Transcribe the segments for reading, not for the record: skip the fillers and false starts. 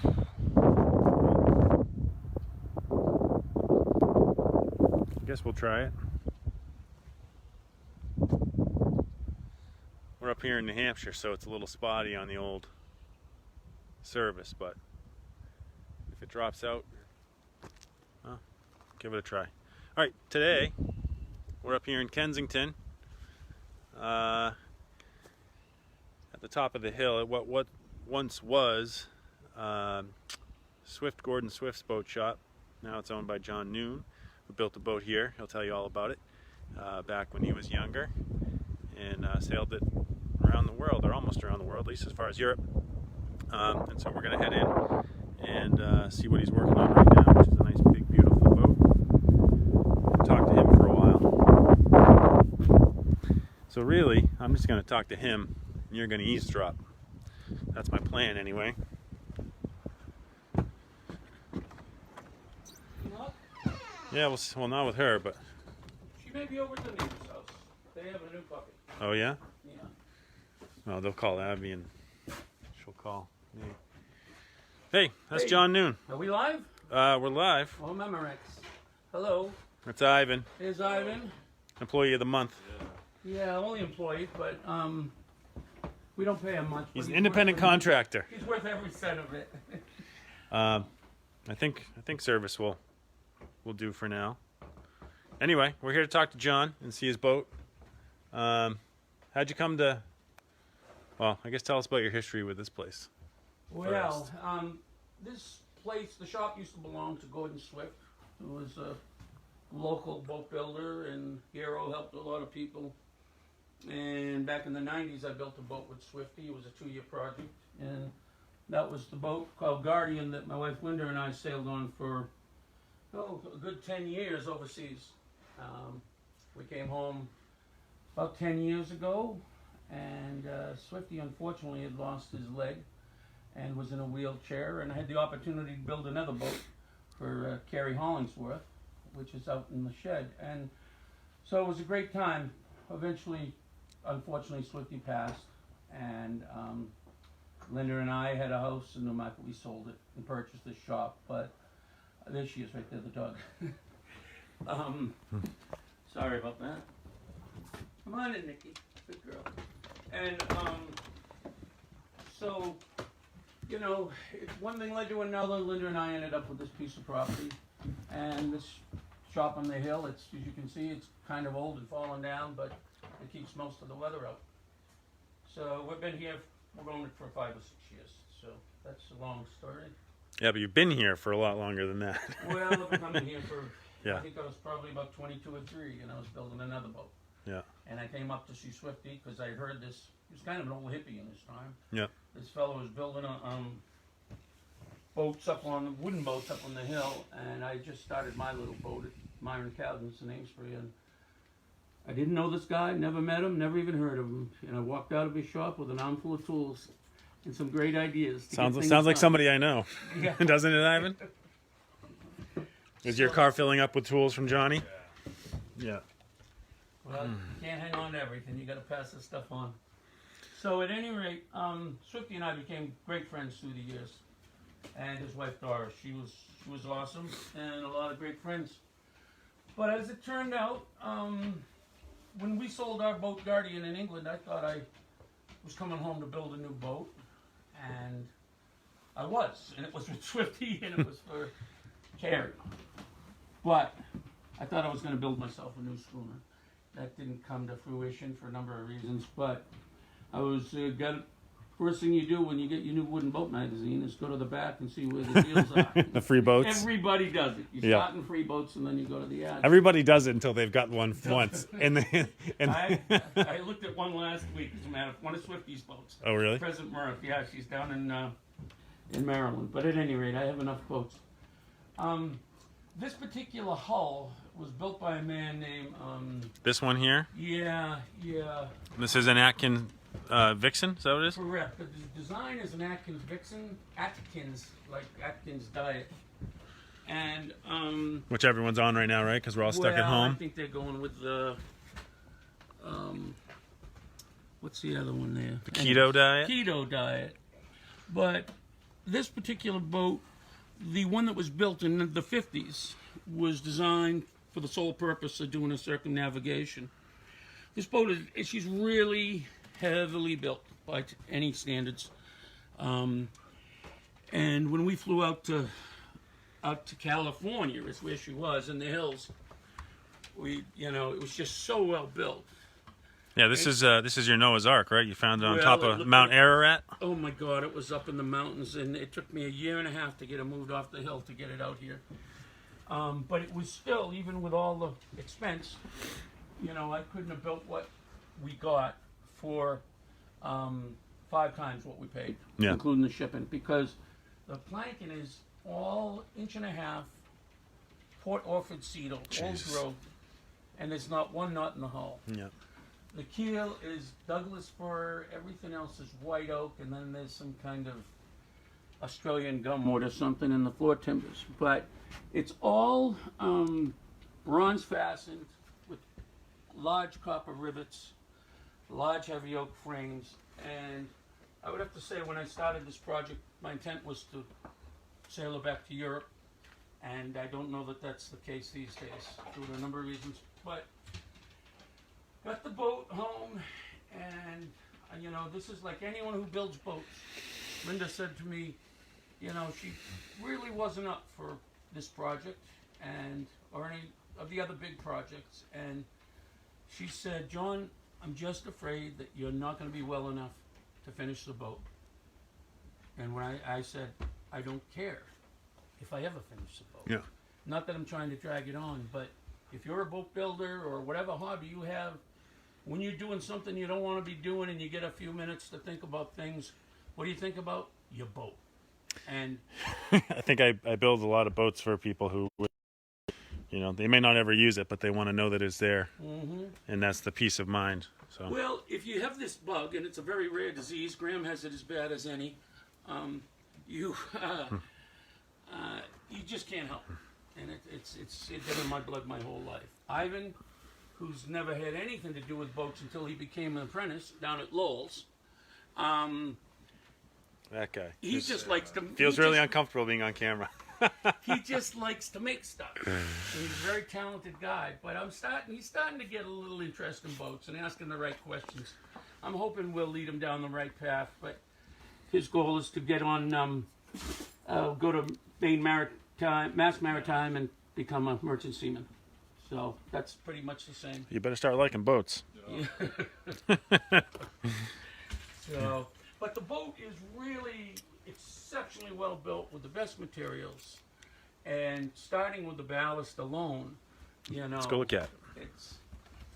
I guess we'll try it. We're up here in New Hampshire, so it's a little spotty on the old service, but if it drops out, well, give it a try. All right, today we're up here in Kensington, at the top of the hill at what once was Gordon Swift's boat shop. Now it's owned by John Noon, who built a boat here. He'll tell you all about it. Back when he was younger, and sailed it around the world, or almost around the world, at least as far as Europe. And so we're going to head in and see what he's working on right now, which is a nice, big, beautiful boat. And talk to him for a while. So really, I'm just going to talk to him, and you're going to eavesdrop. That's my plan, anyway. Yeah, well, not with her, but... She may be over at the neighbor's house. They have a new puppy. Oh, yeah? Yeah. Well, they'll call Abby, and she'll call me. Hey, that's Hey. John Noon. Are we live? We're live. Oh, Memorex. Hello. That's Ivan, Here's Ivan. Employee of the month. Yeah, only employee, but we don't pay him much. but He's an worth independent every- contractor. He's worth every cent of it. I think service will do for now. Anyway, we're here to talk to John and see his boat. How'd you come to? Well, I guess tell us about your history with this place. Well, this place, the shop used to belong to Gordon Swift, who was a local boat builder, and Hero helped a lot of people. And back in the 90s, I built a boat with Swifty. It was a 2-year project, and that was the boat called Guardian that my wife Linda and I sailed on for a good 10 years overseas. We came home about 10 years ago, and Swifty unfortunately had lost his leg and was in a wheelchair, and I had the opportunity to build another boat for Carrie Hollingsworth, which is out in the shed. And so it was a great time. Eventually, unfortunately, Swifty passed, and Linda and I had a house in New Market. We sold it and purchased this shop, but there she is right there, the dog. Sorry about that. Come on in, Nikki. Good girl. And so, you know, one thing led to another. Linda and I ended up with this piece of property, and this shop on the hill. It's, as you can see, it's kind of old and fallen down, but it keeps most of the weather out. So we've been here. We're going for 5 or 6 years. So that's a long story. Yeah, but you've been here for a lot longer than that. Well, I've been coming here for, Yeah. I think I was probably about 22 or 3, and I was building another boat. Yeah. And I came up to see Swifty because I heard this. He was kind of an old hippie in his time. Yeah. This fellow was building boats wooden boats up on the hill, and I just started my little boat at Myron Cowden's in Amesbury, and I didn't know this guy, never met him, never even heard of him, and I walked out of his shop with an armful of tools and some great ideas. Sounds like somebody I know. Yeah. Doesn't it, Ivan? Is your car filling up with tools from Johnny? Yeah. Well, you can't hang on to everything. You got to pass this stuff on. So at any rate, Swifty and I became great friends through the years, and his wife Doris. She was awesome, and a lot of great friends. But as it turned out, when we sold our boat Guardian in England, I thought I was coming home to build a new boat, and I was, and it was with Swifty, and it was for Carrie. But I thought I was going to build myself a new schooner. That didn't come to fruition for a number of reasons, but I was first thing you do when you get your new wooden boat magazine is go to the back and see where the deals are. The free boats. Everybody does it. You start in free boats and then you go to the ads. Everybody does it until they've got one once. I looked at one last week, as a matter of one of Swifty's boats. Oh, really? President Murph, yeah, she's down in Maryland. But at any rate, I have enough boats. This particular hull was built by a man named... This one here? Yeah. This is an Atkins Vixen, is that what it is? Correct. The design is an Atkins Vixen. Atkins, like Atkins diet. And... which everyone's on right now, right? Because we're all stuck at home. I think they're going with the... what's the other one there? The keto diet? Keto diet. But this particular boat, the one that was built in the 50s, was designed for the sole purpose of doing a circumnavigation. This boat she's really heavily built by any standards. And when we flew out to California, is where she was in the hills. It was just so well built. Yeah, this is your Noah's Ark, right? You found it on Well, top of Mount Ararat. Oh my God, it was up in the mountains, and it took me a year and a half to get it moved off the hill to get it out here. But it was still, even with all the expense, I couldn't have built what we got for 5 times what we paid, including the shipping, because the planking is all 1.5 inch Port Orford cedar, old growth, and there's not one knot in the hull. Yeah. The keel is Douglas fir, everything else is white oak, and then there's some kind of Australian gumwood or something in the floor timbers. But it's all bronze fastened with large copper rivets, large heavy oak frames, and I would have to say when I started this project, my intent was to sail her back to Europe, and I don't know that that's the case these days due to a number of reasons. But got the boat home, and this is like anyone who builds boats. Linda said to me, she really wasn't up for this project or any of the other big projects, and she said, John, I'm just afraid that you're not going to be well enough to finish the boat. And when I said, I don't care if I ever finish the boat. Yeah. Not that I'm trying to drag it on, but if you're a boat builder or whatever hobby you have, when you're doing something you don't want to be doing and you get a few minutes to think about things, what do you think about? Your boat. And I think I build a lot of boats for people who, they may not ever use it, but they want to know that it's there. Mm-hmm. And that's the peace of mind. So. Well, if you have this bug, and it's a very rare disease, Graham has it as bad as any, you just can't help it. And it's been in my blood my whole life. Ivan, who's never had anything to do with boats until he became an apprentice down at Lowell's. That guy. He just likes to... Feels really uncomfortable being on camera. He just likes to make stuff. And he's a very talented guy. But he's starting to get a little interest in boats and asking the right questions. I'm hoping we'll lead him down the right path. But his goal is to get on, go to Mass Maritime and become a merchant seaman. So that's pretty much the same. You better start liking boats. Yeah. But the boat is really exceptionally well built with the best materials, and starting with the ballast alone, Let's go look at it.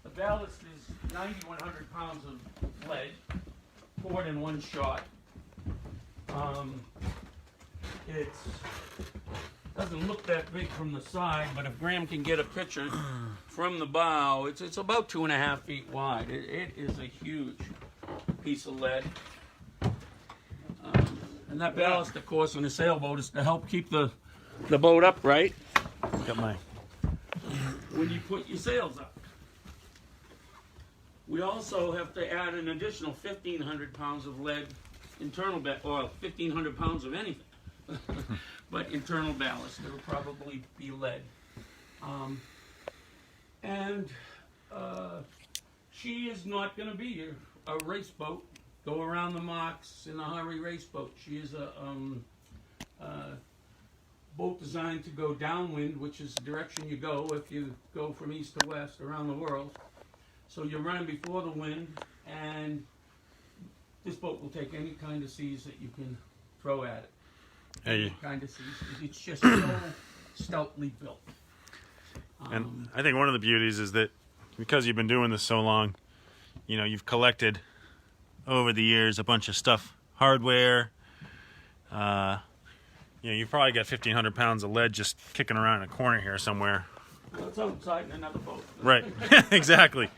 The ballast is 9,100 pounds of lead poured in one shot. It doesn't look that big from the side, but if Graham can get a picture from the bow, it's about 2.5 feet wide. It is a huge piece of lead. And that ballast, of course, on a sailboat is to help keep the boat upright. Got my... When you put your sails up. We also have to add an additional 1,500 pounds of lead internal or 1,500 pounds of anything. But internal ballast, there will probably be lead. She is not going to be a race boat. Go around the marks in a hurry race boat. She is a boat designed to go downwind, which is the direction you go if you go from east to west around the world. So you're running before the wind, and this boat will take any kind of seas that you can throw at it. Any kind of seas. It's just so stoutly built. And I think one of the beauties is that because you've been doing this so long, you've collected over the years a bunch of stuff, hardware. You've probably got 1,500 pounds of lead just kicking around in a corner here somewhere. Well, it's outside in another boat. Right, exactly.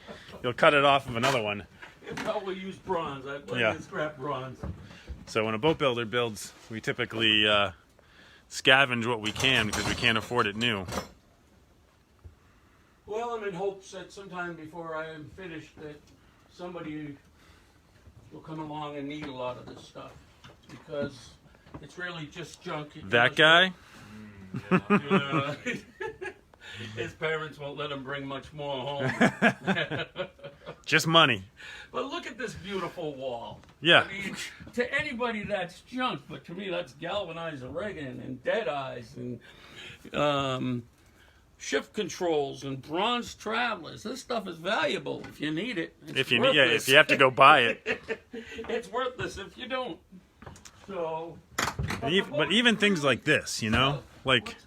You'll cut it off of another one. It probably used bronze. I plenty of scrap bronze. So when a boat builder builds, we typically scavenge what we can because we can't afford it new. Well, I'm in hopes that sometime before I am finished that somebody will come along and need a lot of this stuff, because It's really just junk. That guy? Yeah. His parents won't let him bring much more home. Just money. But look at this beautiful wall. Yeah. I mean, to anybody that's junk, but to me that's galvanized Oregon and dead eyes and shift controls and bronze travelers. This stuff is valuable if you need it. It's If you worthless. if you have to go buy it. It's worthless if you don't. So. But even things like this, you know, like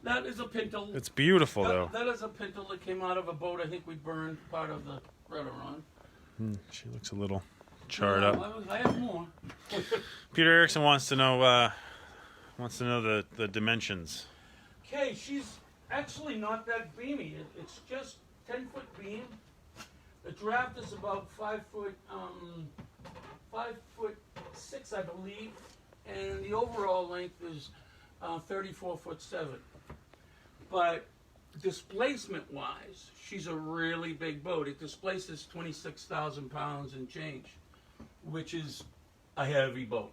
That is a pintle. it's beautiful though. That is a pintle that came out of a boat. I think we burned part of the rudder on. She looks a little charred up. I have more. Peter Erickson wants to know the dimensions. Okay, she's actually not that beamy. It's just 10-foot beam. The draft is about 5'6", I believe, and the overall length is 34'7". But displacement-wise, she's a really big boat. It displaces 26,000 pounds and change, which is a heavy boat.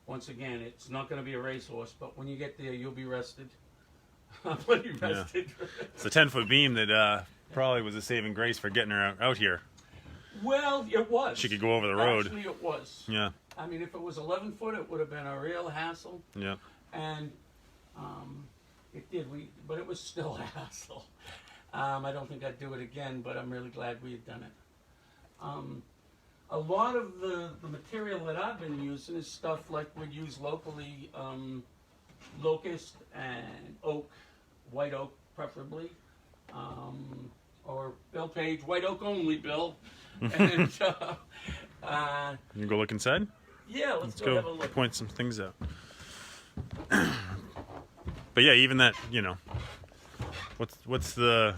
Once again, it's not going to be a racehorse, but when you get there, you'll be rested. Plenty rested. It's a 10-foot beam that probably was a saving grace for getting her out here. Well, it was. She could go over the road. Actually, it was. Yeah. I mean, if it was 11 foot, it would have been a real hassle. Yeah. And it did. But it was still a hassle. I don't think I'd do it again, but I'm really glad we had done it. A lot of the material that I've been using is stuff like we'd use locally, locust and oak, white oak preferably, or Bill Page, white oak only, Bill. And You go look inside? yeah, let's go have a look. Point some things out. But yeah, even that, you know, what's the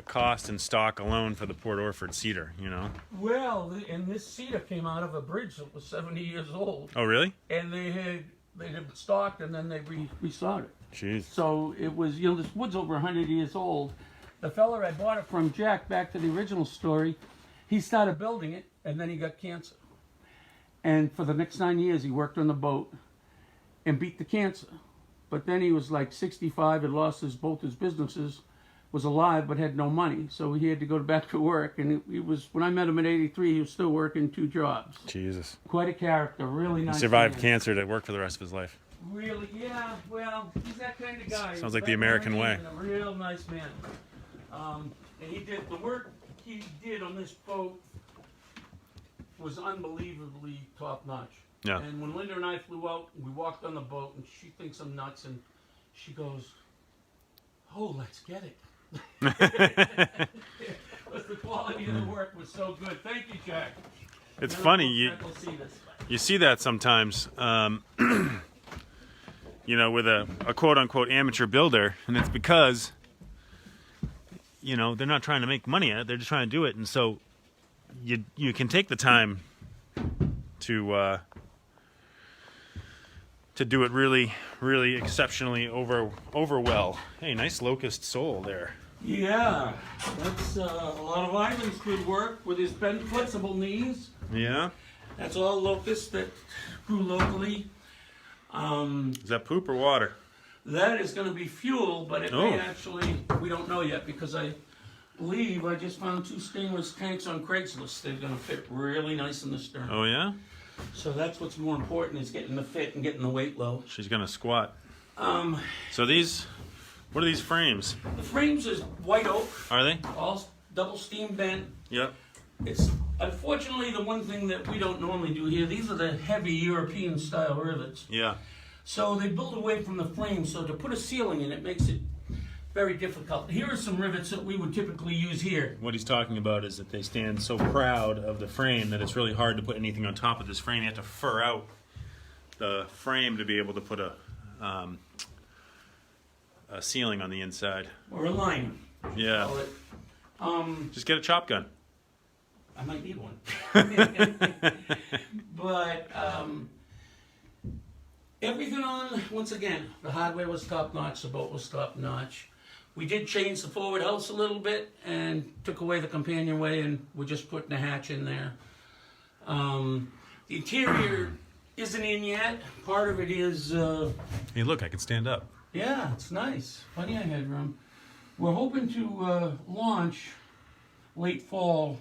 cost and stock alone for the Port Orford cedar, you know? Well, and this cedar came out of a bridge that was 70 years old, Oh, really? and they had stocked and then they resawed it. Jeez. So it was, you know, this wood's over 100 years old. The fella I bought it from, Jack, back to the original story, he started building it and then he got cancer. And for the next 9 years, he worked on the boat and beat the cancer. But then he was like 65, had lost both his businesses, was alive but had no money. So he had to go back to work. And he was, when I met him at 83, he was still working 2 jobs. Jesus. Quite a character, really nice. He survived man. cancer to work for the rest of his life. Really, yeah, well, he's that kind of guy. Sounds like the American way. And a real nice man. And he did, the work he did on this boat was unbelievably top notch. Yeah. And when Linda and I flew out, we walked on the boat, and she thinks I'm nuts, and she goes, "Oh, let's get it." Because the quality of the work was so good. Thank you, Jack. It's funny, you see that sometimes, you know, with a quote-unquote amateur builder, and it's because, you know, they're not trying to make money at it, they're just trying to do it, and so you can take the time to do it really, really exceptionally over well. Hey, nice locust sole there. Yeah, that's a lot of Ivan's good work with his bent flexible knees. Yeah? That's all locust that grew locally. Is that poop or water? That is going to be fuel, but it may actually, we don't know yet, because I believe I just found 2 stainless tanks on Craigslist. They're going to fit really nice in the stern. Oh, yeah? So that's what's more important, is getting the fit and getting the weight low. She's gonna squat. So these, what are these frames? The frames is white oak, Are they? all double steam bent. Yep. It's unfortunately the one thing that we don't normally do here. These are the heavy European style rivets. Yeah. So they build away from the frame, so to put a ceiling in it makes it very difficult. Here are some rivets that we would typically use here. What he's talking about is that they stand so proud of the frame that it's really hard to put anything on top of this frame. You have to fur out the frame to be able to put a ceiling on the inside. Or a liner. Yeah. Call it. Just get a chop gun. I might need one. But everything on, once again, the hardware was top notch, the boat was top notch. We did change the forward house a little bit and took away the companionway, and we're just putting a hatch in there. The interior isn't in yet. Part of it is, Hey, look, I can stand up. yeah, it's nice. Plenty of headroom. We're hoping to launch late fall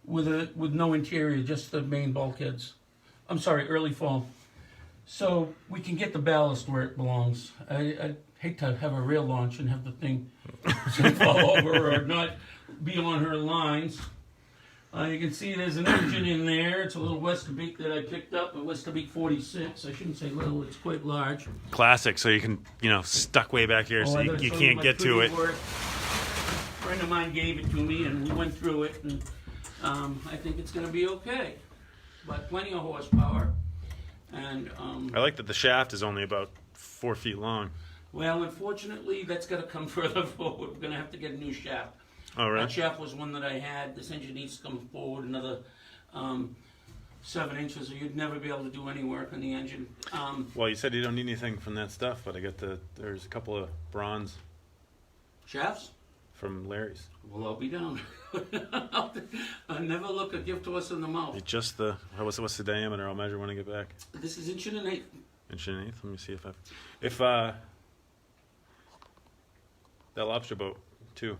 with no interior, just the main bulkheads. I'm sorry, early fall. So we can get the ballast where it belongs. I'd hate to have a real launch and have the thing fall over or not be on her lines. You can see there's an engine in there. It's a little Westerbeek that I picked up, a Westerbeek 46. I shouldn't say little, it's quite large. Classic, so you can, stuck way back here, so I you gotta show can't my get to it. work. A friend of mine gave it to me, and we went through it, and I think it's going to be okay. But plenty of horsepower, and I like that the shaft is only about 4 feet long. well, unfortunately, that's got to come further forward. We're going to have to get a new shaft. Oh, right. That shaft was one that I had. This engine needs to come forward another 7 inches, or you'd never be able to do any work on the engine. Well, you said you don't need anything from that stuff, but there's a couple of bronze Shafts? from Larry's. Well, I'll be down. I'll never look a gift horse in the mouth. It's just what's the diameter? I'll measure when I get back. This is 1 1/8 inch. Inch and an eighth. Let me see if that lobster boat too,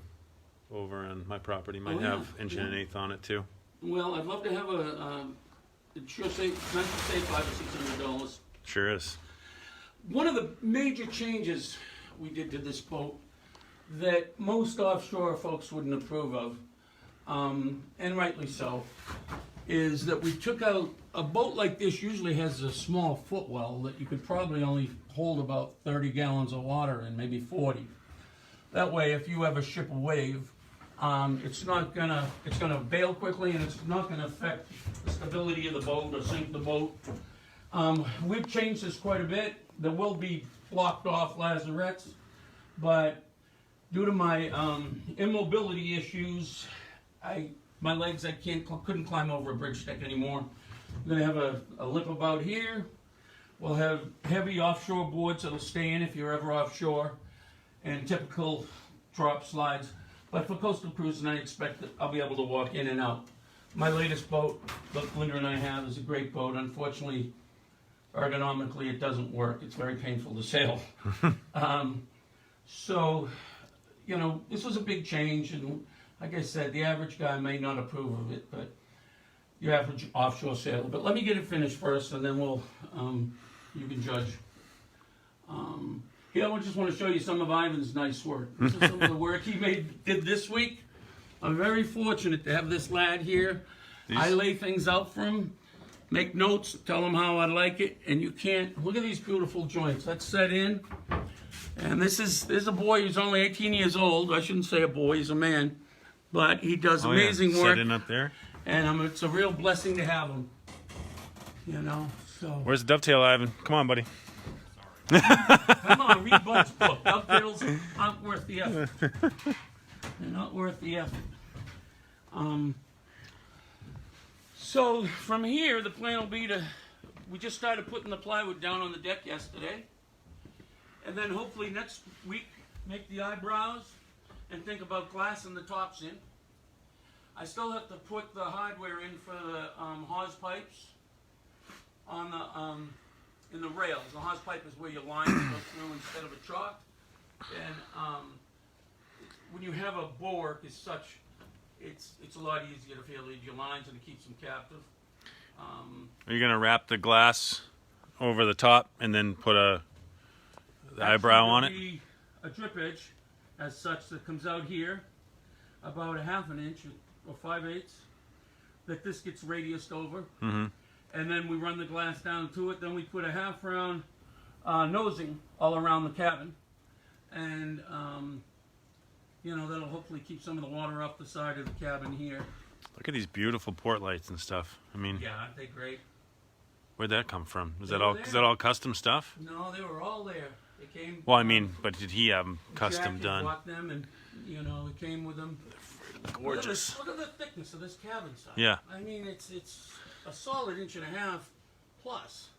over on my property might Oh, yeah, have inch and an yeah. eighth on it too. Well, I'd love to have it sure say, meant to say $500 or $600. Sure is. One of the major changes we did to this boat that most offshore folks wouldn't approve of, and rightly so, is that we took out, a boat like this usually has a small footwell that you could probably only hold about 30 gallons of water in, maybe 40. That way, if you ever ship a wave, it's gonna bail quickly, and it's not gonna affect the stability of the boat or sink the boat. We've changed this quite a bit. There will be blocked off lazarettes, but due to my immobility issues, my legs, couldn't climb over a bridge deck anymore. I'm gonna have a lip about here. We'll have heavy offshore boards that'll stay in if you're ever offshore, and typical drop slides. But for coastal cruising, I expect that I'll be able to walk in and out. My latest boat, that Linda and I have, is a great boat. Unfortunately, ergonomically, it doesn't work. It's very painful to sail. So, this was a big change, and like I said, the average guy may not approve of it, but your average offshore sailor. But let me get it finished first, and then you can judge. Here, I just want to show you some of Ivan's nice work. This is some of the work he did this week. I'm very fortunate to have this lad here. I lay things out for him, make notes, tell him how I like it, and you can't, look at these beautiful joints. That's set in. And there's a boy who's only 18 years old. I shouldn't say a boy, he's a man. But he does amazing work. Set in up there. And it's a real blessing to have him. So. Where's the dovetail, Ivan? Come on, buddy. Come on, read Bud's book. Dovetails aren't worth the effort. They're not worth the effort. So from here, the plan will be we just started putting the plywood down on the deck yesterday. And then hopefully next week, make the eyebrows and think about glassing the tops in. I still have to put the hardware in for the hawse pipes on the in the rails. The hawse pipe is where your lines go through instead of a chalk. And when you have a bulwark as such, it's a lot easier to fail your lines and it keeps them captive. Are you gonna wrap the glass over the top and then put the eyebrow on it? Be a drip edge as such that comes out here about a ½ inch or 5/8 that this gets radiused over. Mm-hmm. And then we run the glass down to it. Then we put a half round nosing all around the cabin, and that'll hopefully keep some of the water off the side of the cabin here. Look at these beautiful port lights and stuff. I mean, Yeah, aren't they great? where'd that come from? Is They that were all? there. Is that all custom stuff? No, they were all there. They came. Well, I mean, but did he have them custom Jack had done? bought them, and it came with them. Gorgeous. Look at the thickness of this cabin side. Yeah. I mean, it's a solid 1.5 inches plus.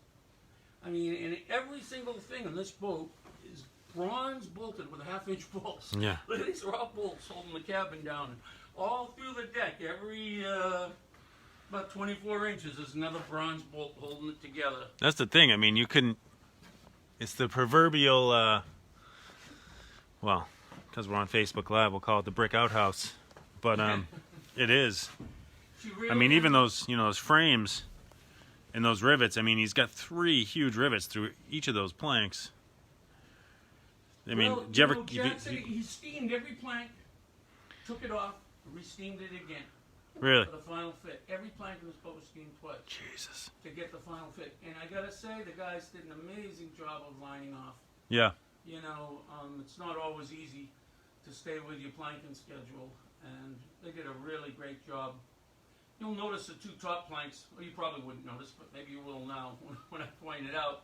I mean, and every single thing on this boat is bronze bolted with a 1/2 inch bolts. Yeah. Look at these are all bolts holding the cabin down. All through the deck, every About 24 inches. There's another bronze bolt holding it together. That's the thing. I mean, you couldn't. It's the proverbial. Well, because we're on Facebook Live, we'll call it the brick outhouse. But it is. I mean, even those those frames and those rivets. I mean, he's got 3 huge rivets through each of those planks. I mean, well, did you ever? Jackson, he steamed every plank, took it off, re-steamed it again. Really? For the final fit. Every plank in this boat was steamed twice. Jesus. To get the final fit. And I gotta say, the guys did an amazing job of lining off. Yeah. You know, it's not always easy to stay with your planking schedule, and they did a really great job. You'll notice the 2 top planks, well, you probably wouldn't notice, but maybe you will now when I point it out.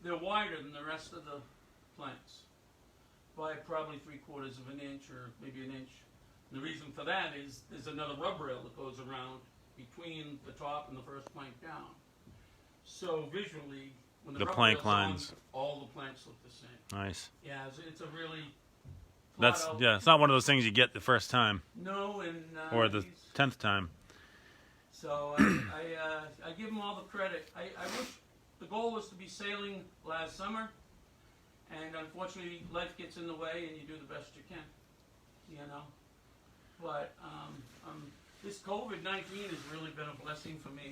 They're wider than the rest of the planks by probably 3/4 of an inch or maybe an inch. The reason for that is there's another rub rail that goes around between the top and the first plank down. So visually, when the rub plank rail's on, lines, all the planks look the same. nice. Yeah, it's a really That's yeah. It's not one of those things you get the first time no, and or the 10th time. So I give them all the credit. I wish the goal was to be sailing last summer, and unfortunately life gets in the way, and you do the best you can, you know. But this COVID-19 has really been a blessing for me.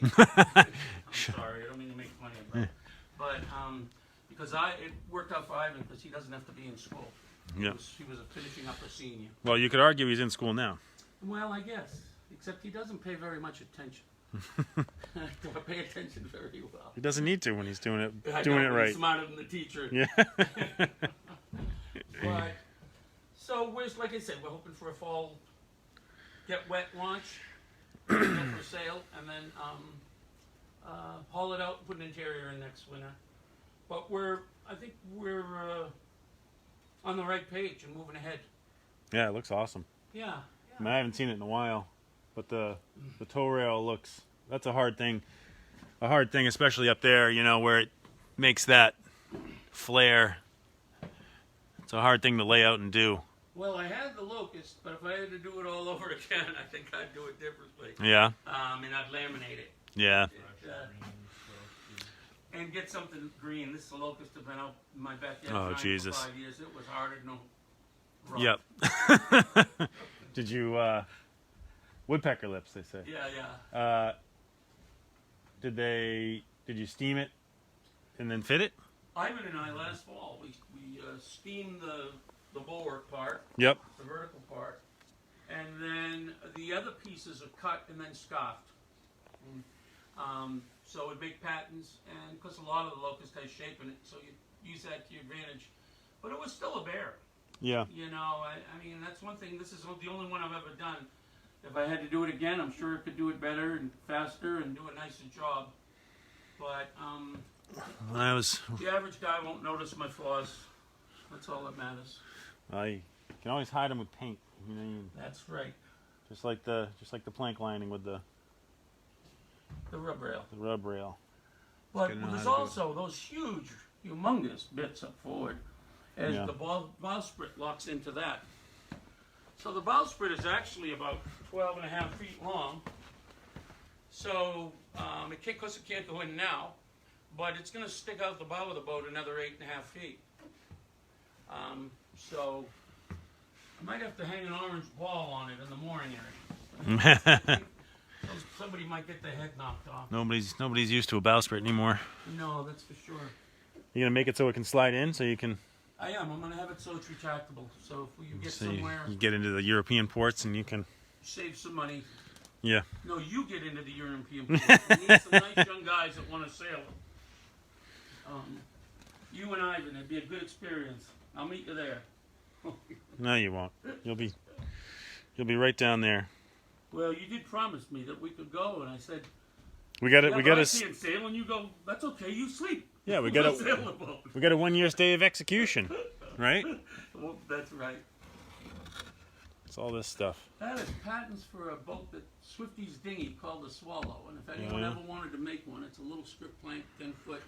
I'm sorry, I don't mean to make fun of him, but because it worked out for Ivan because he doesn't have to be in school. Yeah. He was finishing up a senior. Well, you could argue he's in school now. Well, I guess, except he doesn't pay very much attention. Do I pay attention very well? He doesn't need to when he's doing it right. He's smarter than the teacher. Yeah. But so like I said, we're hoping for a fall get wet launch, go for sail, and then haul it out, put an interior in next winter. But I think we're on the right page and moving ahead. Yeah, it looks awesome. Yeah. I mean, I haven't seen it in a while, but the tow rail looks. That's a hard thing. A hard thing, especially up there, you know, where it makes that flare. It's a hard thing to lay out and do. Well, I had the locust, but if I had to do it all over again, I think I'd do it differently. Yeah. And I'd laminate it. Yeah. And get something green. This locust has been out in my backyard for Jesus. 5 years. It was hard to know. Yep. Did you woodpecker lips? They say. Yeah. Did you steam it and then fit it? Ivan and I last fall we steamed the bulwark part. Yep. The vertical part, and then the other pieces are cut and then scoffed. So it make patterns, and because a lot of the locust has shape in it, so you use that to your advantage. But it was still a bear. Yeah. You know, I mean, that's one thing. This is the only one I've ever done. If I had to do it again, I'm sure I could do it better and faster and do a nicer job. But the average guy won't notice my flaws. That's all that matters. You can always hide them with paint. You know, That's right. just like the plank lining with the rub rail. The rub rail. But there's also those huge, humongous bits up forward as the bowsprit locks into that. So the bowsprit is actually about 12.5 feet long. So it can't go in now, but it's going to stick out the bow of the boat another 8.5 feet. So I might have to hang an orange ball on it in the mooring area. Somebody might get their head knocked off. Nobody's used to a bowsprit anymore. No, that's for sure. You're gonna make it so it can slide in, so you can. I am. I'm gonna have it so it's retractable. So if you get somewhere, you get into the European ports and you can save some money. Yeah. No, you get into the European ports. We need some nice young guys that want to sail. You and Ivan, it'd be a good experience. I'll meet you there. No, you won't. You'll be right down there. Well, you did promise me that we could go, and I said, we got I can't sail, and you go, that's okay, you sleep. Yeah, we got a 1-year stay of execution, right? Well, that's right. It's all this stuff. That is patents for a boat that Swifty's dinghy called the Swallow, and if anyone ever wanted to make one, it's a little strip plank, 10-foot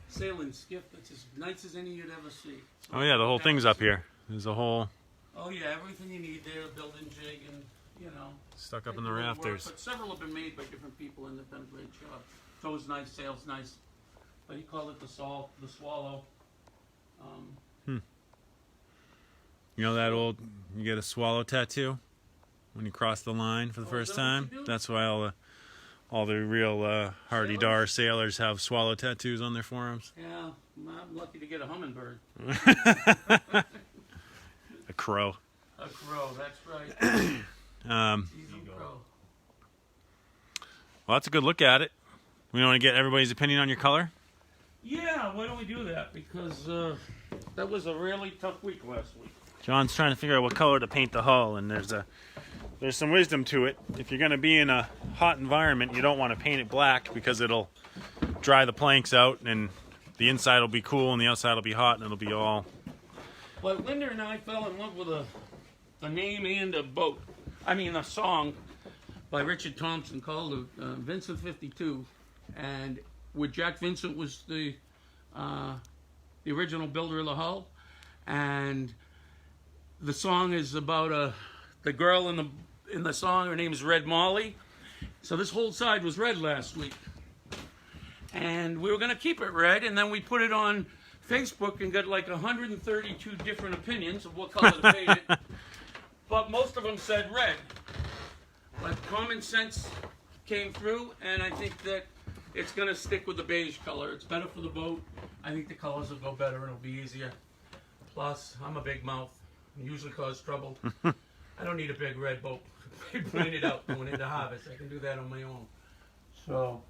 sailing skiff that's as nice as any you'd ever see. So oh yeah, the whole thing's up here. There's a whole. Oh yeah, everything you need there, building jig and you know. Stuck up Take in the a little work, rafters. but several have been made by different people in the great job. It's always nice, sales nice. But he called it the swallow. You know that old, you get a swallow tattoo when you cross the line for the first is that what time? you do? That's why all the real hardy-dar sailors have swallow tattoos on their forearms. Yeah, I'm lucky to get a hummingbird. A crow. A crow, that's right. Seasoned crow. Well, that's a good look at it. We want to get everybody's opinion on your color? Yeah, why don't we do that? Because that was a really tough week last week. John's trying to figure out what color to paint the hull, and there's some wisdom to it. If you're going to be in a hot environment, you don't want to paint it black because it'll dry the planks out, and the inside will be cool and the outside will be hot, and it'll be all... But Linda and I fell in love with a name and a boat. I mean, a song by Richard Thompson called Vincent 52, and with Jack Vincent was the original builder of the hull, and the song is about the girl in the song. Her name is Red Molly. So this whole side was red last week, and we were going to keep it red, and then we put it on Facebook and got like 132 different opinions of what color to paint it. But most of them said red. But common sense came through, and I think that it's going to stick with the beige color. It's better for the boat. I think the colors will go better and it'll be easier. Plus, I'm a big mouth. I usually cause trouble. I don't need a big red boat painted out going into harvest. I can do that on my own. So,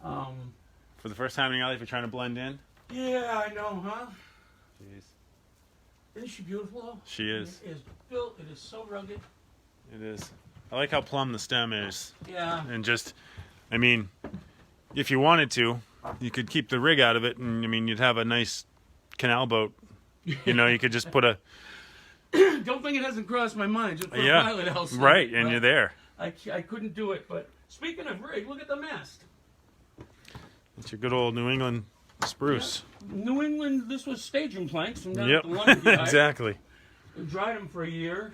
For the first time in your life, you're trying to blend in? yeah, I know, huh? Jeez. Isn't she beautiful, though? She is. It is built. It is so rugged. It is. I like how plumb the stem is. Yeah. And just, I mean, if you wanted to, you could keep the rig out of it, and I mean, you'd have a nice canal boat. You know, you could just put a... Don't think it hasn't crossed my mind. Just put a pilot house on right, it, and but you're there. I couldn't do it. But speaking of rig, look at the mast. It's your good old New England spruce. Yeah. New England, this was staging planks from down Yep, at the lumber yard. exactly. We dried them for a year.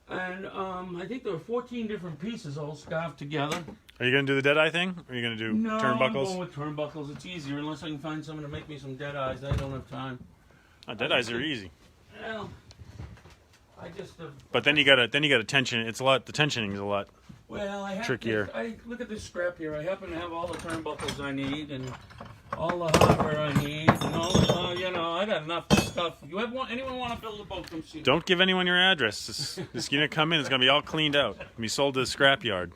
And I think there were 14 different pieces all scarfed together. Are you going to do the Deadeye thing? Or are you going to do No, I'm turnbuckles? going with turnbuckles. It's easier unless I can find someone to make me some dead eyes. I don't have time. Oh, Deadeyes are easy. Well, I just have... But then you got to tension it. It's a lot. The tensioning is a lot. Well, I have trickier. I look at this scrap here. I happen to have all the turnbuckles I need and all the hardware I need and all. You know, I got enough stuff. You have anyone want to build a boat? Come see me. Don't give anyone your address. Just you know, come in. It's going to be all cleaned out. Be sold to the scrap yard.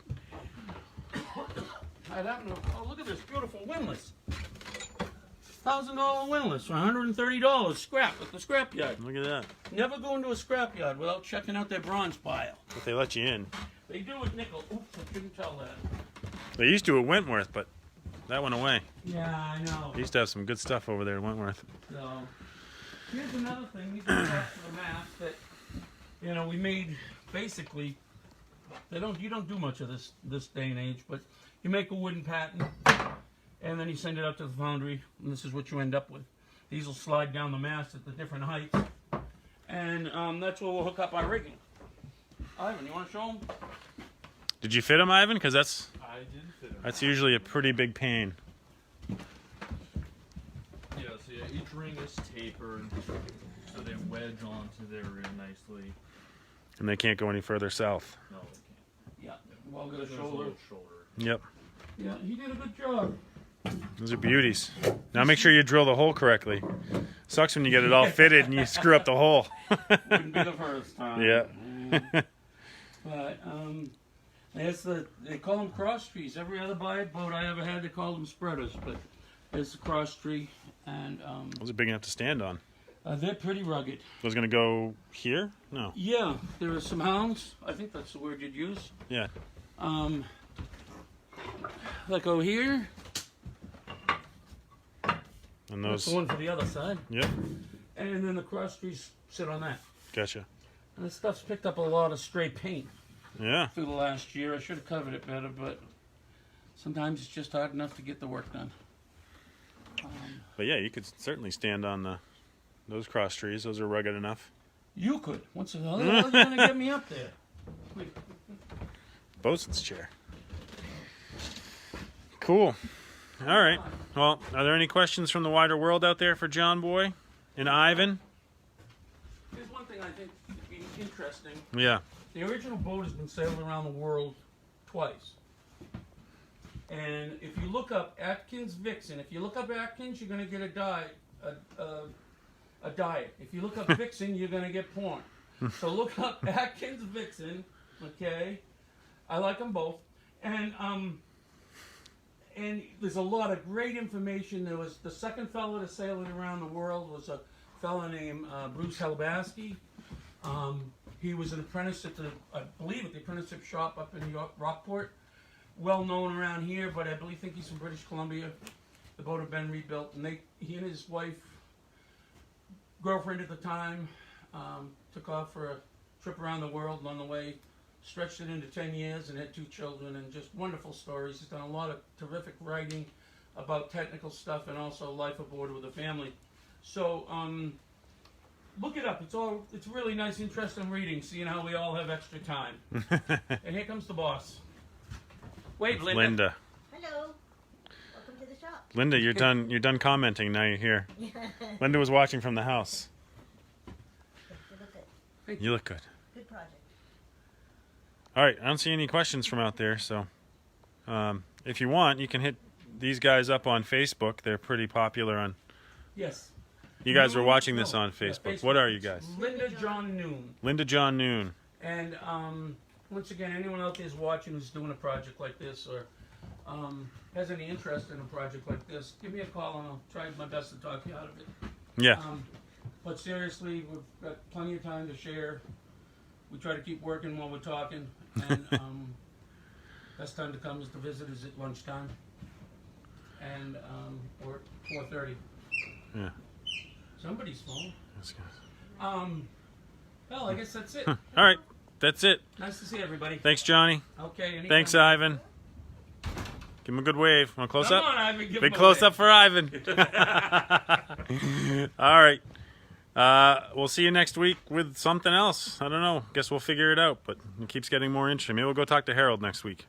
I don't know. Oh, look at this beautiful windlass. $1,000 windlass for $130 scrap at the scrap yard. Look at that. Never go into a scrap yard without checking out their bronze pile. But they let you in. They do with nickel. Oops, I shouldn't tell that. They used to at Wentworth, but that went away. Yeah, I know. They used to have some good stuff over there at Wentworth. So, here's another thing. These are parts of the mast that, you know, we made basically. You don't do much of this day and age, but you make a wooden pattern, and then you send it out to the foundry, and this is what you end up with. These will slide down the mast at the different heights, and that's where we'll hook up our rigging. Ivan, you want to show them? Did you fit them, Ivan? Because I did fit them. that's usually a pretty big pain. Yeah, so yeah, each ring is tapered, so they wedge onto their ring nicely. And they can't go any further south. No, they can't. Yeah. Well, got a There's shoulder. little shoulder. Yep. Yeah, he did a good job. Those are beauties. Now make sure you drill the hole correctly. Sucks when you get it all fitted and you screw up the hole. Wouldn't be the first time. Yeah. But they call them cross trees. Every other boat I ever had, they called them spreaders. But it's a cross tree, and Those are big enough to stand on. they're pretty rugged. Those going to go here? No. Yeah, there are some hounds. I think that's the word you'd use. Yeah. That go here. And That's those. the one for the other side. Yep. And then the cross trees sit on that. Gotcha. And this stuff's picked up a lot of stray paint Yeah. through the last year. I should have covered it better, but sometimes it's just hard enough to get the work done. But yeah, you could certainly stand on those cross trees. Those are rugged enough. You could. Once the hell are you going to get me up there? Wait. bosun's chair. Cool. All right. Well, are there any questions from the wider world out there for John Boy and Ivan? Here's one thing I think would be interesting. Yeah. The original boat has been sailing around the world twice. And if you look up Atkins Vixen, if you look up Atkins, you're going to get a diet. If you look up Vixen, you're going to get porn. So look up Atkins Vixen, okay? I like them both. And there's a lot of great information. There was the second fellow to sail it around the world was a fellow named Bruce Kalabowski. He was an apprentice at I believe at the apprenticeship shop up in Rockport. Well known around here, but I think he's from British Columbia. The boat had been rebuilt, and he and his wife, girlfriend at the time, took off for a trip around the world, and on the way stretched it into 10 years and had 2 children, and just wonderful stories. He's done a lot of terrific writing about technical stuff and also life aboard with a family. So look it up. It's really nice, interesting reading, seeing how we all have extra time. And here comes the boss. Wait, Linda. Hello. Welcome to the shop. Linda, you're done commenting. Now you're here. Linda was watching from the house. You look good. You look good. Good project. All right, I don't see any questions from out there, so if you want, you can hit these guys up on Facebook. They're pretty popular on. Yes. You guys are watching this on Facebook. Facebook. What are you guys? Linda John Noon. Linda John Noon. And once again, anyone out there is watching who's doing a project like this or has any interest in a project like this, give me a call and I'll try my best to talk you out of it. Yeah. But seriously, we've got plenty of time to share. We try to keep working while we're talking. And best time to come is to visit is at lunchtime. And or at 4:30. Yeah. Somebody's phone. That's good. Well, I guess that's it. All right. That's it. Nice to see everybody. Thanks, Johnny. Okay. Anytime. Thanks, Ivan. Give him a good wave. Want a close Come up? on, Ivan. Give Big him a close wave. up for Ivan. All right. We'll see you next week with something else. I don't know. Guess we'll figure it out, but it keeps getting more interesting. Maybe we'll go talk to Harold next week.